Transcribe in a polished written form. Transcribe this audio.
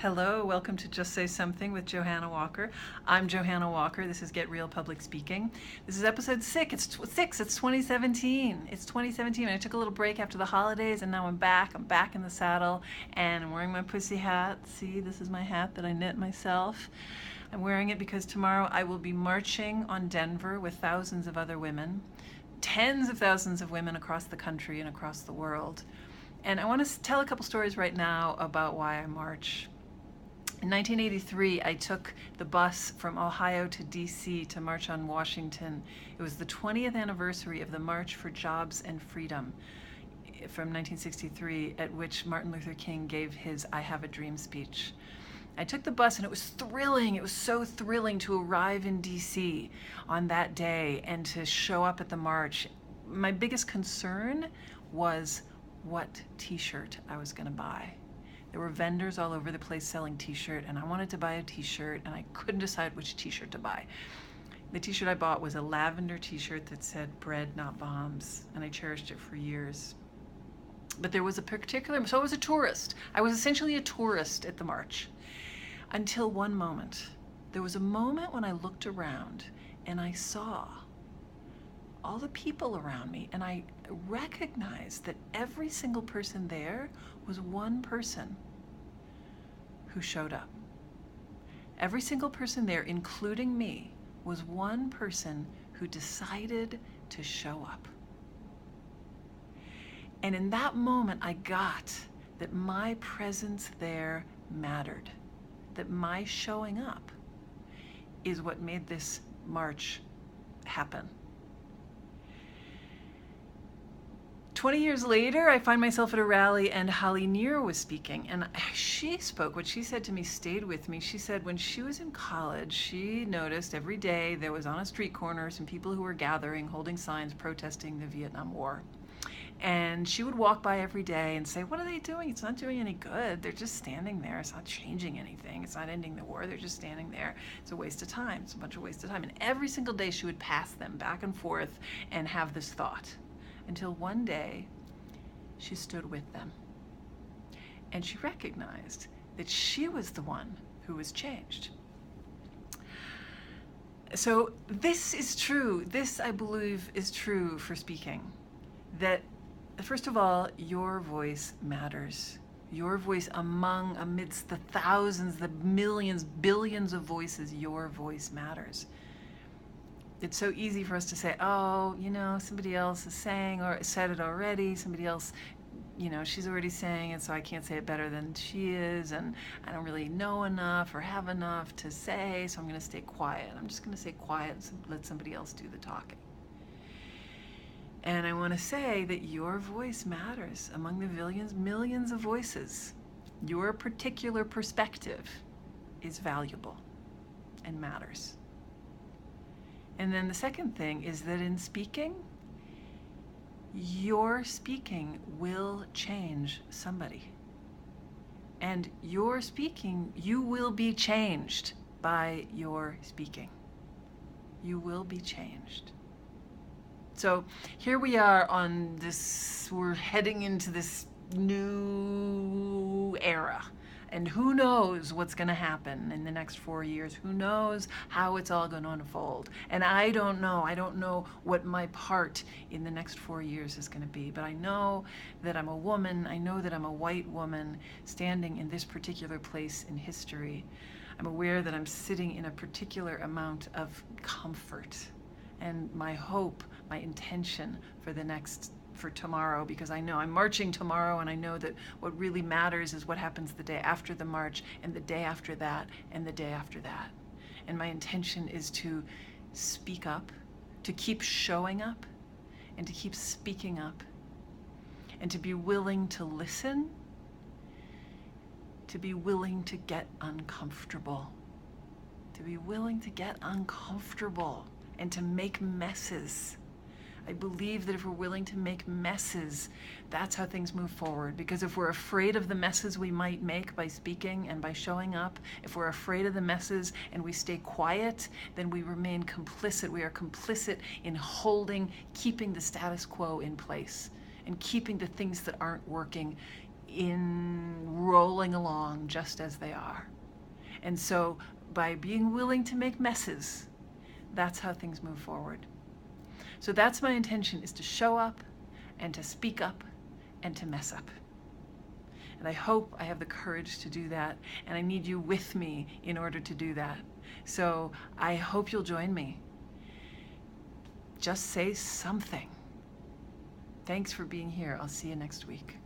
Hello, welcome to Just Say Something with Johanna Walker. I'm Johanna Walker. This is Get Real Public Speaking. This is episode 6. It's 2017. It's 2017. I took a little break after the holidays and now I'm back. I'm back in the saddle and I'm wearing my pussy hat. See, this is my hat that I knit myself. I'm wearing it because tomorrow I will be marching on Denver with thousands of other women, tens of thousands of women across the country and across the world. And I want to tell a couple stories right now about why I march. In 1983, I took the bus from Ohio to DC to march on Washington. It was the 20th anniversary of the March for Jobs and Freedom from 1963, at which Martin Luther King gave his I Have a Dream speech. I took the bus and it was thrilling. It was so thrilling to arrive in DC on that day and to show up at the march. My biggest concern was what t-shirt I was going to buy. There were vendors all over the place selling t-shirt, and I wanted to buy a t-shirt, and I couldn't decide which t-shirt to buy. The t-shirt I bought was a lavender t-shirt that said "Bread, Not Bombs," and I cherished it for years. But there was a particular, so I was a tourist. I was essentially a tourist at the march. Until one moment. There was a moment when I looked around, and I saw all the people around me, and I recognized that every single person there was one person who showed up. Every single person there, including me, was one person who decided to show up. And in that moment, I got that my presence there mattered, that my showing up is what made this march happen. 20 years later, I find myself at a rally and Holly Near was speaking, and she spoke. What she said to me stayed with me. She said when she was in college, she noticed every day there was on a street corner some people who were gathering, holding signs, protesting the Vietnam War. And she would walk by every day and say, what are they doing? It's not doing any good. They're just standing there. It's not changing anything. It's not ending the war. They're just standing there. It's a waste of time. It's a bunch of waste of time. And every single day she would pass them back and forth and have this thought. Until one day, she stood with them. And she recognized that she was the one who was changed. So this is true. This, I believe, is true for speaking. That, first of all, your voice matters. Your voice amidst the thousands, the millions, billions of voices, your voice matters. It's so easy for us to say, oh, somebody else is saying or said it already. Somebody else, she's already saying it, so I can't say it better than she is. And I don't really know enough or have enough to say, so I'm going to stay quiet. I'm just going to stay quiet and let somebody else do the talking. And I want to say that your voice matters among the millions of voices. Your particular perspective is valuable and matters. And then the second thing is that in speaking, your speaking will change somebody. And your speaking, you will be changed by your speaking. You will be changed. So here we are on this, we're heading into this new era. And who knows what's going to happen in the next 4 years? Who knows how it's all going to unfold? And I don't know. I don't know what my part in the next 4 years is going to be. But I know that I'm a woman. I know that I'm a white woman standing in this particular place in history. I'm aware that I'm sitting in a particular amount of comfort. And my hope, my intention for tomorrow, because I know I'm marching tomorrow, and I know that what really matters is what happens the day after the march, and the day after that, and the day after that. And my intention is to speak up, to keep showing up, and to keep speaking up, and to be willing to listen, to be willing to get uncomfortable, to be willing to get uncomfortable, and to make messes. I believe that if we're willing to make messes, that's how things move forward. Because if we're afraid of the messes we might make by speaking and by showing up, if we're afraid of the messes and we stay quiet, then we remain complicit. We are complicit in keeping the status quo in place and keeping the things that aren't working in rolling along just as they are. And so by being willing to make messes, that's how things move forward. So that's my intention, is to show up and to speak up and to mess up. And I hope I have the courage to do that, and I need you with me in order to do that. So I hope you'll join me. Just say something. Thanks for being here. I'll see you next week.